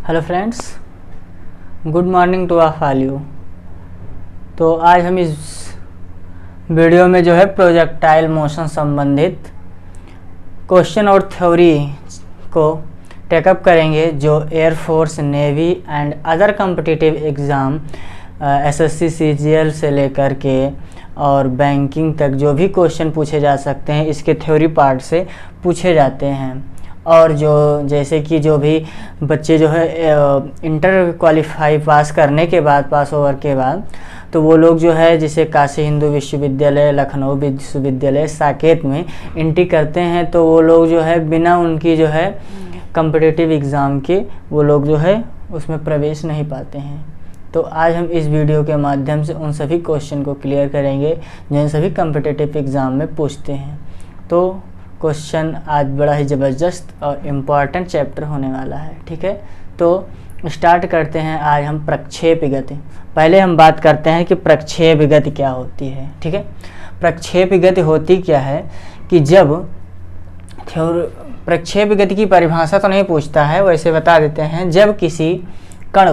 Hello friends, good morning to all you. तो आज हम इस वीडियो में जो है प्रोजेक्टाइल मोशन संबंधित क्वेश्चन और थ्योरी को टेकअप करेंगे जो air force, navy and other competitive exam SSC CGL से लेकर के और बैंकिंग तक जो भी क्वेश्चन पूछे जा सकते हैं इसके थ्योरी पार्ट से पूछे जाते हैं। और जो जैसे कि जो भी बच्चे जो है इंटर क्वालिफाई पास करने के बाद, पास ओवर के बाद, तो वो लोग जो है जैसे काशी हिंदू विश्वविद्यालय, लखनऊ विश्वविद्यालय, साकेत में एंट्री करते हैं, तो वो लोग जो है बिना उनकी जो है कॉम्पिटिटिव एग्ज़ाम के वो लोग जो है उसमें प्रवेश नहीं पाते हैं। तो आज हम इस वीडियो के माध्यम से उन सभी क्वेश्चन को क्लियर करेंगे जिन सभी कॉम्पिटिटिव एग्ज़ाम में पूछते हैं। तो क्वेश्चन आज बड़ा ही ज़बरदस्त और इम्पॉर्टेंट चैप्टर होने वाला है, ठीक है। तो स्टार्ट करते हैं आज हम प्रक्षेप गति। पहले हम बात करते हैं कि प्रक्षेप गति क्या होती है, ठीक है। प्रक्षेप गति होती क्या है कि जब प्रक्षेप गति की परिभाषा तो नहीं पूछता है, वैसे बता देते हैं। जब किसी कण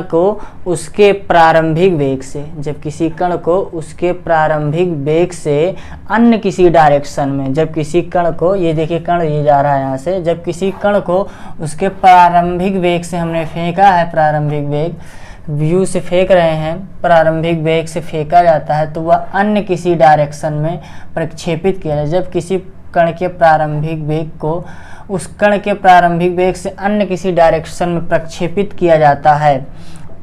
को उसके प्रारंभिक वेग से अन्य किसी डायरेक्शन में, जब किसी कण को, ये देखिए कण ये जा रहा है यहाँ से, जब किसी कण को उसके प्रारंभिक वेग से हमने फेंका है, प्रारंभिक वेग व्यू से फेंक रहे हैं, प्रारंभिक वेग से फेंका जाता है, तो वह अन्य किसी डायरेक्शन में प्रक्षेपित किया जाए। जब किसी कण के प्रारंभिक वेग को उस कण के प्रारंभिक वेग से अन्य किसी डायरेक्शन में प्रक्षेपित किया जाता है,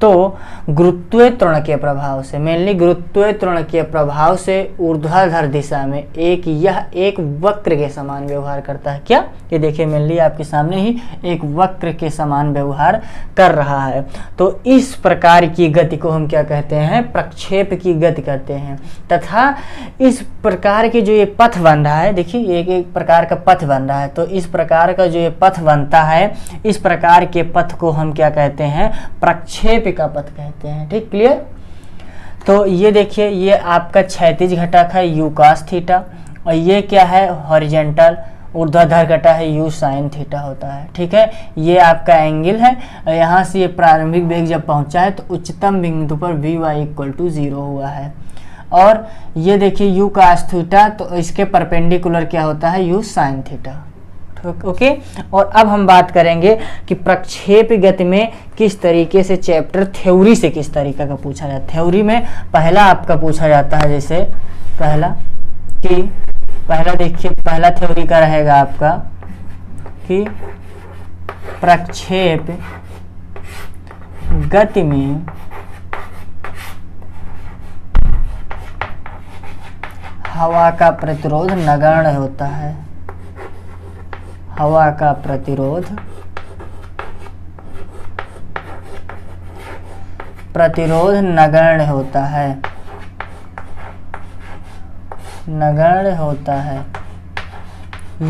तो गुरुत्वीय त्वरण के प्रभाव से, मेनली गुरुत्वीय त्वरण के प्रभाव से ऊर्ध्वाधर दिशा में यह एक वक्र के समान व्यवहार करता है। क्या? ये देखिए मेनली आपके सामने ही एक वक्र के समान व्यवहार कर रहा है। तो इस प्रकार की गति को हम क्या कहते हैं? प्रक्षेप की गति कहते हैं। तथा इस प्रकार के जो ये पथ बन रहा है, देखिए एक प्रकार का पथ बन रहा है, तो इस प्रकार का जो ये पथ बनता है, इस प्रकार के पथ को हम क्या कहते हैं? प्रक्षेप का पथ कहते हैं। ठीक, क्लियर। तो ये देखिए, ये आपका क्षैतिज घटक है यू cos थीटा, और ये क्या है? हॉरिजेंटल ऊर्ध्वाधर घटक है यू sin थीटा होता है। ठीक है, ये आपका एंगल है। यहाँ से ये प्रारंभिक वेग जब पहुंचा है तो उच्चतम बिंदु पर Vy = 0 हुआ है। और ये देखिए यू cos थीटा, तो इसके परपेंडिकुलर क्या होता है? You sin theta. ओके। और अब हम बात करेंगे कि प्रक्षेप गति में किस तरीके से चैप्टर थ्योरी से किस तरीके का पूछा जाता है। थ्योरी में पहला आपका पूछा जाता है, जैसे पहला देखिए, पहला थ्योरी का रहेगा आपका कि प्रक्षेप गति में हवा का प्रतिरोध नगण्य होता है। हवा का प्रतिरोध नगण्य होता है, नगण्य होता है।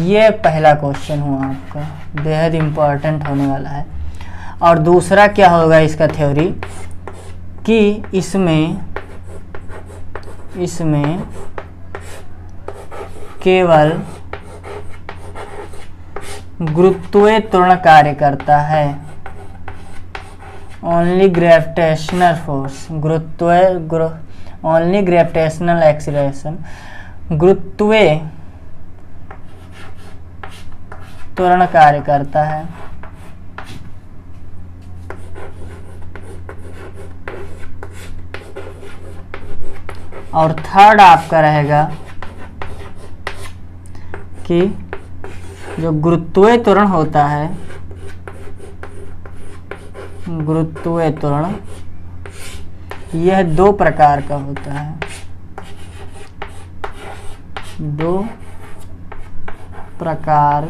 ये पहला क्वेश्चन हुआ आपका, बेहद इंपॉर्टेंट होने वाला है। और दूसरा क्या होगा इसका थ्योरी कि इसमें केवल गुरुत्वीय त्वरण कार्य करता है। Only gravitational force, only gravitational acceleration, गुरुत्वीय त्वरण कार्य करता है। और थर्ड आपका रहेगा कि जो गुरुत्वीय त्वरण होता है, गुरुत्वीय त्वरण यह 2 प्रकार का होता है। 2 प्रकार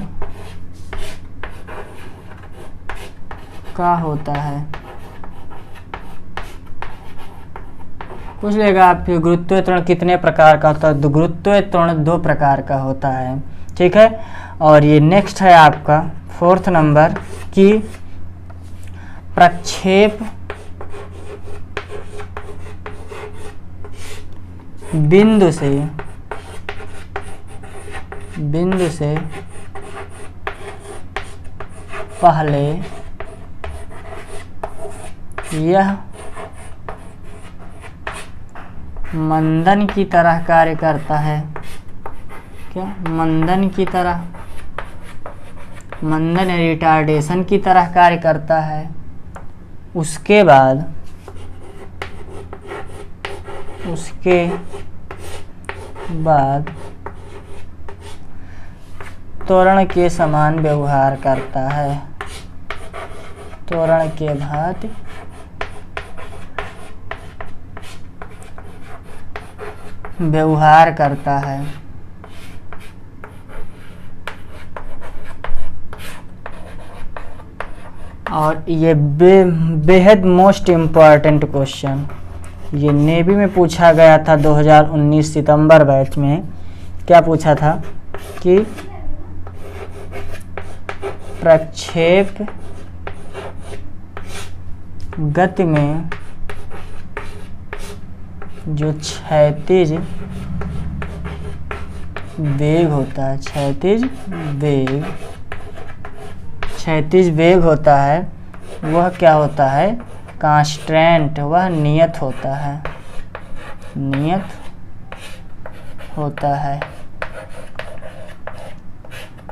का होता है। पूछ लेगा आप गुरुत्वीय त्वरण कितने प्रकार का होता है? तो गुरुत्वीय त्वरण 2 प्रकार का होता है। ठीक है। और ये नेक्स्ट है आपका 4th नंबर कि प्रक्षेप बिंदु से पहले यह मंदन की तरह कार्य करता है। क्या? मंदन की तरह, मंदन रिटार्डेशन की तरह कार्य करता है। उसके बाद त्वरण के समान व्यवहार करता है। त्वरण के भांति व्यवहार करता है। और ये बेहद मोस्ट इम्पॉर्टेंट क्वेश्चन, ये नेवी में पूछा गया था 2019 सितंबर बैच में। क्या पूछा था कि प्रक्षेप गति में जो क्षैतिज वेग होता है, क्षैतिज वेग होता है, वह क्या होता है? कांस्टेंट, वह नियत होता है,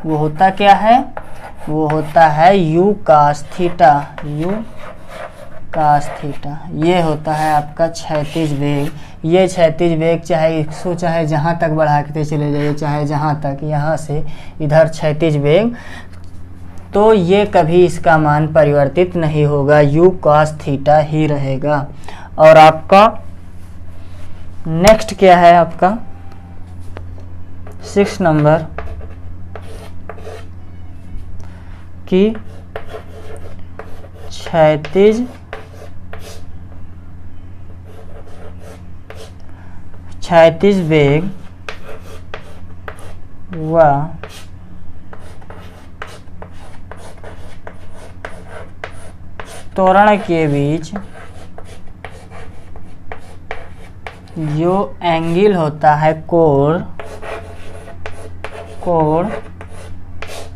वो होता क्या है? वो होता है u cos थीटा, ये होता है आपका क्षैतिज वेग। ये क्षैतिज वेग चाहे इसको चाहे जहाँ तक बढ़ाते चले जाइए, चाहे जहाँ तक, यहाँ से इधर क्षैतिज वेग, तो ये कभी इसका मान परिवर्तित नहीं होगा, u cos थीटा ही रहेगा। और आपका नेक्स्ट क्या है? आपका 6 नंबर कि क्षैतिज वेग व त्वरण के बीच जो एंगल होता है, कोण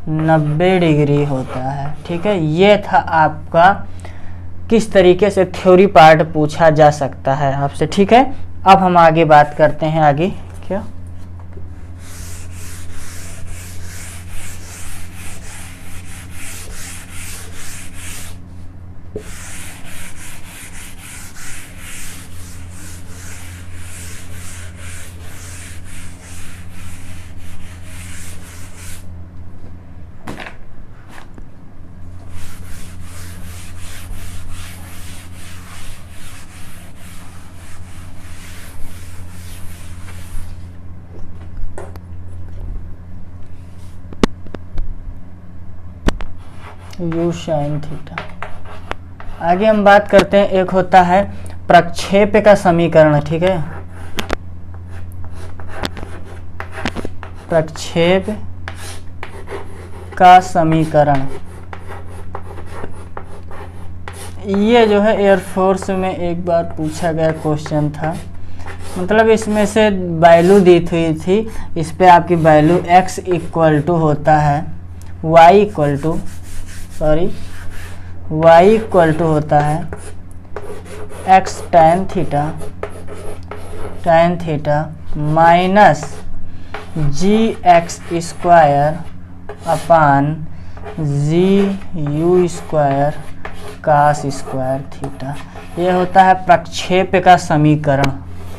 90 डिग्री होता है। ठीक है, ये था आपका किस तरीके से थ्योरी पार्ट पूछा जा सकता है आपसे। ठीक है, अब हम आगे बात करते हैं। आगे क्या? u sin theta. आगे हम बात करते हैं, एक होता है प्रक्षेप का समीकरण। ठीक है, प्रक्षेप का समीकरण, ये जो है एयरफोर्स में एक बार पूछा गया क्वेश्चन था। मतलब इसमें से वैल्यू दी हुई थी, इस पे आपकी वैल्यू x इक्वल टू होता है y इक्वल टू होता है x tan theta minus gx square upon GU square cos square theta. ये होता है प्रक्षेप का समीकरण।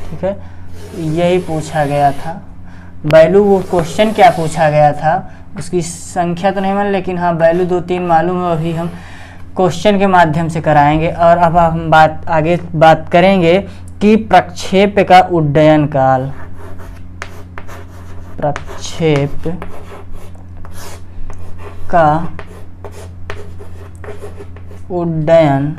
ठीक है, यही पूछा गया था। वैल्यू, वो क्वेश्चन क्या पूछा गया था उसकी संख्या तो नहीं मालूम, लेकिन हाँ वैल्यू 2-3 मालूम है, अभी हम क्वेश्चन के माध्यम से कराएंगे। और अब हम आगे बात करेंगे कि प्रक्षेप का उड्डयन काल, प्रक्षेप का उड्डयन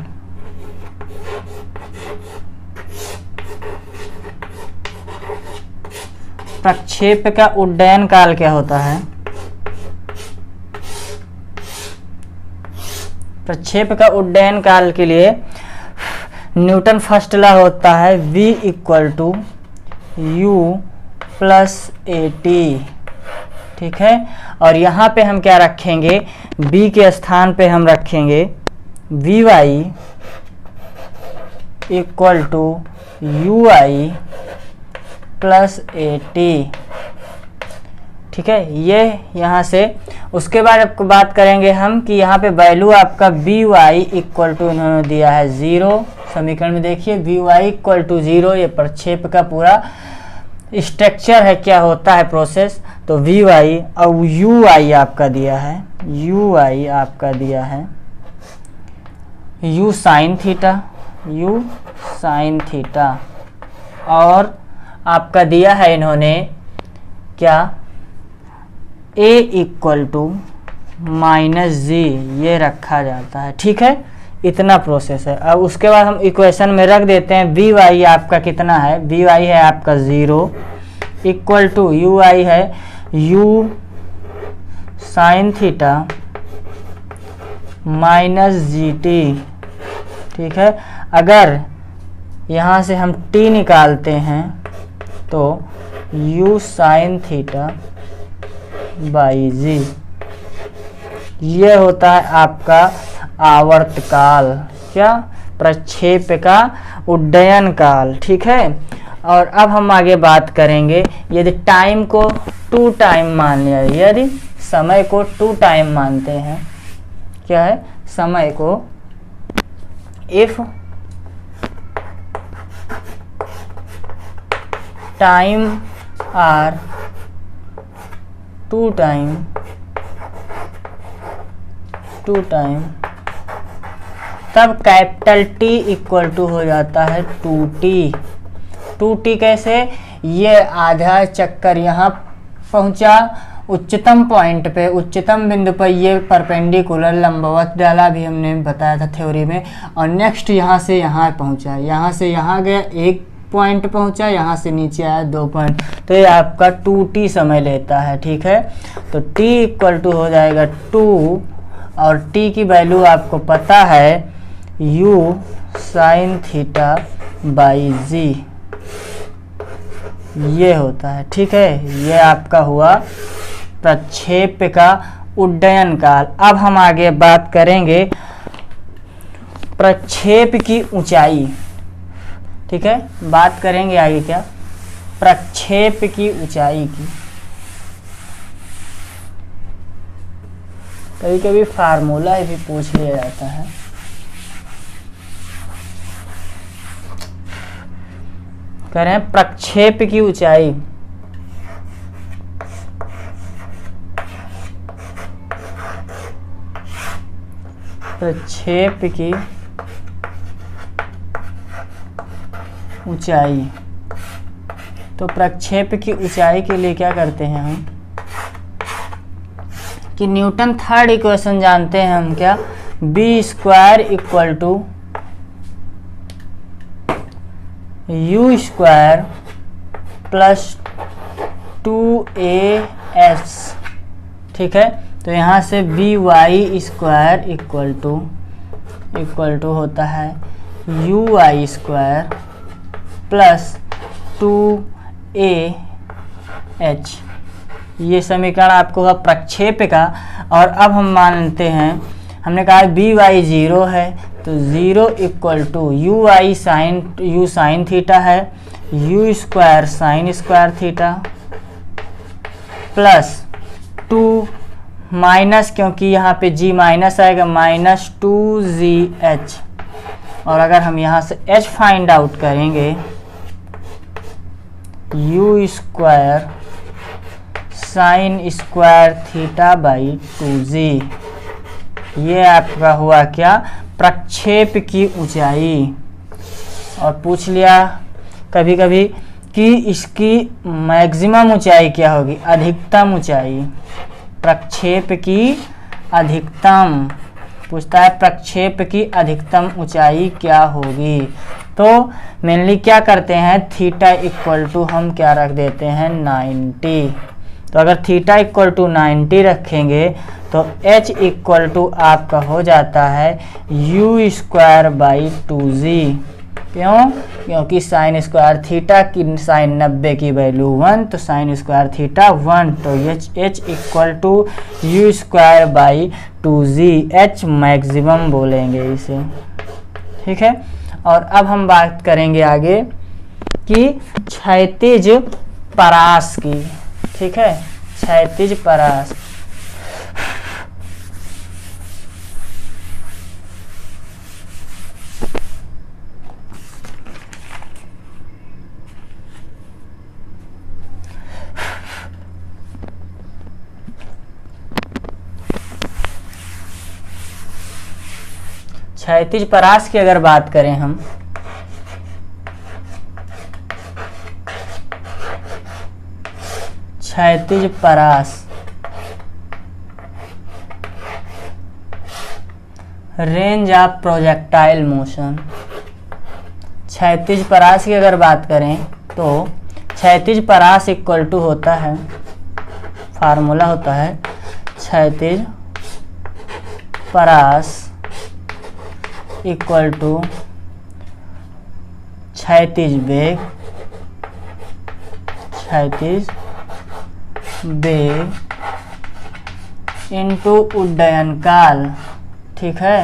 प्रक्षेप का उड्डयन काल क्या होता है? प्रक्षेप का उड्डयन काल के लिए न्यूटन फर्स्ट लॉ होता है v equal to u plus at। ठीक है। और यहाँ पे हम क्या रखेंगे, b के स्थान पे हम रखेंगे vy equal to ui plus at, ठीक है। ये यहाँ से उसके बाद आपको बात करेंगे हम कि यहाँ पे वैल्यू आपका by इक्वल टू इन्होंने दिया है 0। समीकरण में देखिए by इक्वल टू 0, ये प्रक्षेप का पूरा स्ट्रक्चर है, क्या होता है प्रोसेस। तो vy और ui आपका दिया है, ui आपका दिया है u साइन थीटा, और आपका दिया है इन्होंने क्या, a इक्वल टू -g, ये रखा जाता है, ठीक है। इतना प्रोसेस है। अब उसके बाद हम इक्वेशन में रख देते हैं by आपका कितना है, by है आपका 0 इक्वल टू ui है u साइन थीटा -gt, ठीक है। अगर यहाँ से हम t निकालते हैं तो u sine theta by g, ये होता है आपका आवर्तकाल, क्या, प्रक्षेप का उड्डयन काल, ठीक है। और अब हम आगे बात करेंगे, यदि टाइम को 2 टाइम मान लिया, यदि समय को 2 टाइम मानते हैं, क्या है, समय को इफ टाइम आर 2 टाइम तब कैपिटल T इक्वल टू हो जाता है 2t कैसे, ये आधा चक्कर यहाँ पहुँचा उच्चतम पॉइंट पे, उच्चतम बिंदु पर ये परपेंडिकुलर लंबवत डाला भी हमने बताया था थ्योरी में, और नेक्स्ट यहाँ से यहाँ पहुँचा, यहाँ से यहाँ गया 1 पॉइंट पहुँचा, यहाँ से नीचे आया 2 पॉइंट, तो ये आपका 2t समय लेता है, ठीक है। तो t इक्वल टू हो जाएगा 2, और t की वैल्यू आपको पता है u sine theta by g, ये होता है, ठीक है। ये आपका हुआ प्रक्षेप का उड्डयन काल। अब हम आगे बात करेंगे प्रक्षेप की ऊंचाई, ठीक है। बात करेंगे आगे क्या, प्रक्षेप की ऊंचाई की। कभी कभी फार्मूला भी पूछ लिया जाता है। कह रहे हैं प्रक्षेप की ऊंचाई, प्रक्षेप की ऊंचाई। तो प्रक्षेप की ऊंचाई के लिए क्या करते हैं हम कि न्यूटन थर्ड इक्वेशन जानते हैं हम, क्या, b² equal to u² plus 2as, ठीक है। तो यहाँ से by² इक्वल टू होता है ui² प्लस 2ah, ये समीकरण आपको हुआ प्रक्षेप का। और अब हम मानते हैं, हमने कहा by 0 है, तो 0 equal to u sine theta है, u² sine square theta plus 2 minus, क्योंकि यहाँ पे g माइनस आएगा, माइनस 2gh। और अगर हम यहाँ से h फाइंड आउट करेंगे, u² sine square theta by 2g, ये आपका हुआ क्या, प्रक्षेप की ऊंचाई। और पूछ लिया कभी कभी कि इसकी मैक्सिमम ऊंचाई क्या होगी, अधिकतम ऊंचाई, प्रक्षेप की अधिकतम, पूछता है प्रक्षेप की अधिकतम ऊंचाई क्या होगी। तो मेनली क्या करते हैं, थीटा इक्वल टू हम क्या रख देते हैं 90। तो अगर थीटा इक्वल टू 90 रखेंगे तो h इक्वल टू आपका हो जाता है u² बाई 2g, क्यों? क्योंकि साइन स्क्वायर थीटा की साइन 90 की वैल्यू 1, तो साइन स्क्वायर थीटा 1, तो h equal to you square by 2z, h maximum बोलेंगे इसे, ठीक है। और अब हम बात करेंगे आगे कि क्षैतिज परास की, ठीक है, क्षैतिज परास। क्षैतिज परास की अगर बात करें हम, क्षैतिज परास रेंज ऑफ प्रोजेक्टाइल मोशन। क्षैतिज परास की अगर बात करें तो क्षैतिज परास इक्वल टू होता है, फार्मूला होता है क्षैतिज परास इक्वल टू क्षैतिज वेग, क्षैतिज वेग इनटू उड्डयन काल, ठीक है।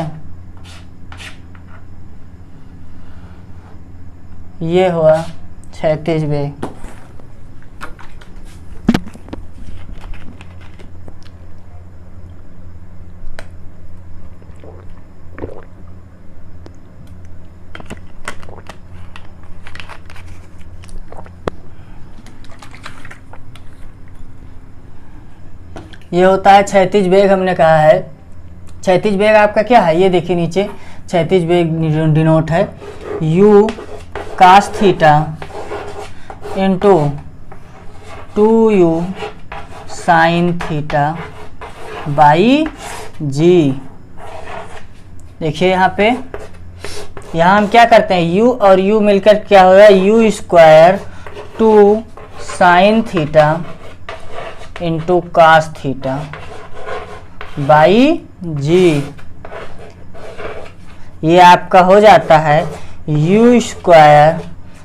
ये हुआ क्षैतिज वेग। ये होता है क्षैतिज वेग, हमने कहा है। क्षैतिज वेग आपका क्या है, ये देखिए नीचे क्षैतिज वेग डिनोट है u cos theta into 2u sine theta by G. देखिए यहाँ हम क्या करते हैं, u और u मिलकर क्या होगा, u square 2 sine theta into cos theta by G. ये आपका हो जाता है u square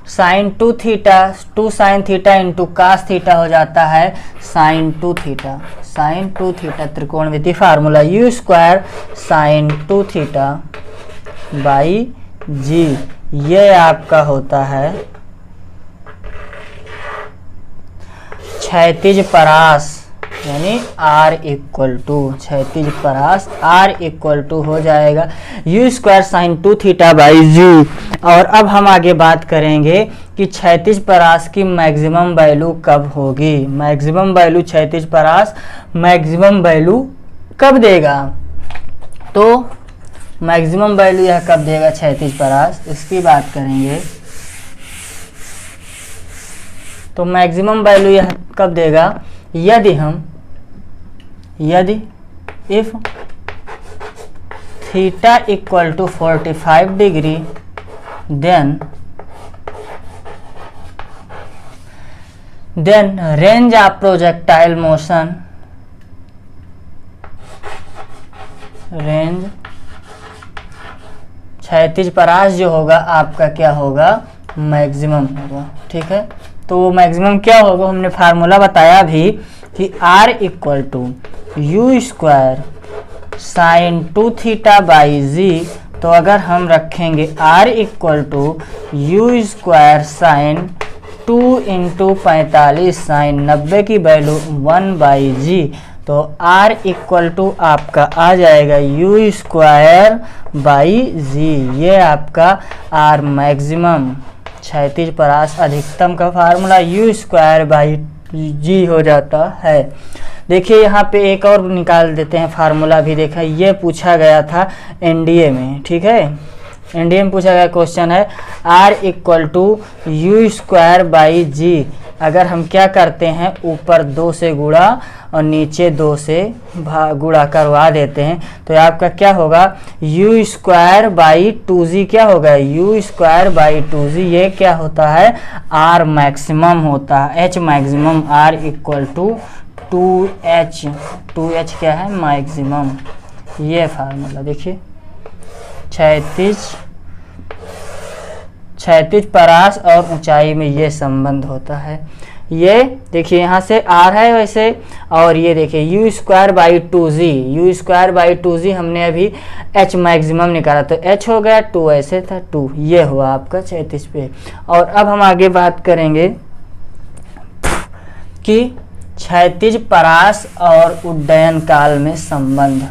sine 2 theta, 2 sine theta into cos theta हो जाता है साइन 2 थीटा, साइन 2 थीटा त्रिकोणमिति formula u square sine 2 theta by G. ये आपका होता है क्षैतिज परास, यानी R इक्वल टू क्षैतिज परास R इक्वल टू हो जाएगा u square sine 2 theta by G. और अब हम आगे बात करेंगे कि क्षैतिज परास की मैक्सिमम वैल्यू कब होगी। मैक्सिमम वैल्यू क्षैतिज परास मैक्सिमम वैल्यू कब देगा, तो मैक्सिमम वैल्यू यह कब देगा क्षैतिज परास, इसकी बात करेंगे। तो मैक्सिमम वैल्यू यह कब देगा, यदि if theta equal to 45 degree then range of projectile motion, range क्षैतिज परास जो होगा आपका क्या होगा, मैक्सिमम होगा, ठीक है। तो वो मैक्सिमम क्या होगा, हमने फार्मूला बताया भी कि R equal to you square sine 2 theta by G. तो अगर हम रखेंगे R equal to you square sine 2 into 45 sine 90 की वैल्यू 1 बाई जी, तो R इक्वल टू आपका आ जाएगा यू स्क्वायर बाई जी। ये आपका R मैक्सिमम क्षैतिज परास अधिकतम का फार्मूला u स्क्वायर बाई जी हो जाता है। देखिए यहाँ पे एक और निकाल देते हैं फार्मूला भी, देखा ये पूछा गया था एनडीए में, ठीक है। एनडीए में पूछा गया क्वेश्चन है R equal to you square by G. अगर हम क्या करते हैं, ऊपर 2 से गुणा और नीचे 2 से गुणा करवा देते हैं, तो आपका क्या होगा u स्क्वायर बाई 2z, क्या होगा u स्क्वायर बाई 2z। ये क्या होता है, R मैक्सिमम होता है, h maximum R equal to 2h, 2h क्या है मैक्सिमम। ये फार्मूला देखिए क्षैतिज क्षैतिज परास और ऊंचाई में ये संबंध होता है। ये देखिए यहाँ से आर है वैसे, और ये देखिए you square by 2z, you square by 2z हमने अभी एच मैक्सिमम निकाला तो एच हो गया, 2 ऐसे था 2, ये हुआ आपका क्षैतिज पे। और अब हम आगे बात करेंगे कि क्षैतिज परास और उड्डयन काल में संबंध।